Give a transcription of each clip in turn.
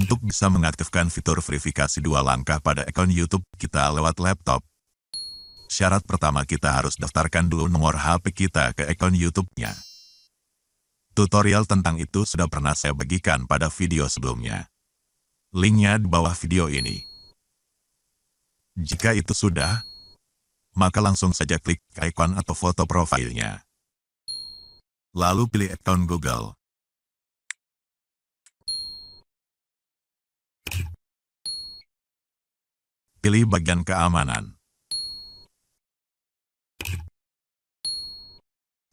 untuk bisa mengaktifkan fitur verifikasi 2 langkah pada akun YouTube kita lewat laptop. Syarat pertama, kita harus daftarkan dulu nomor HP kita ke akun YouTube-nya. Tutorial tentang itu sudah pernah saya bagikan pada video sebelumnya. Linknya di bawah video ini. Jika itu sudah, maka langsung saja klik ikon atau foto profilnya. Lalu pilih akun Google. Pilih bagian keamanan.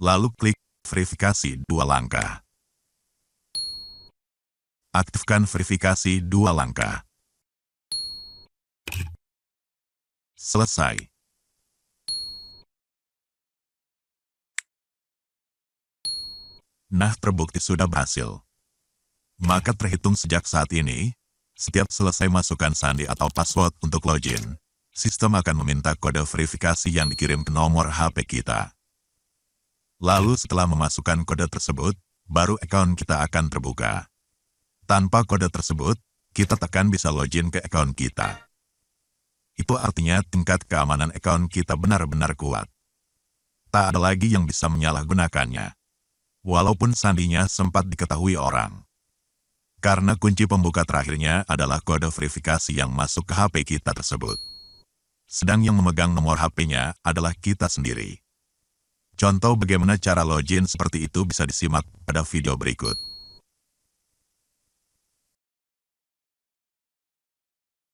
Lalu klik verifikasi 2 langkah. Aktifkan verifikasi 2 langkah. Selesai. Nah, terbukti sudah berhasil. Maka terhitung sejak saat ini, setiap selesai masukkan sandi atau password untuk login, sistem akan meminta kode verifikasi yang dikirim ke nomor HP kita. Lalu setelah memasukkan kode tersebut, baru akun kita akan terbuka. Tanpa kode tersebut, kita tekan bisa login ke akun kita. Itu artinya tingkat keamanan akun kita benar-benar kuat. Tak ada lagi yang bisa menyalahgunakannya. Walaupun sandinya sempat diketahui orang. Karena kunci pembuka terakhirnya adalah kode verifikasi yang masuk ke HP kita tersebut. Sedang yang memegang nomor HP-nya adalah kita sendiri. Contoh bagaimana cara login seperti itu bisa disimak pada video berikut.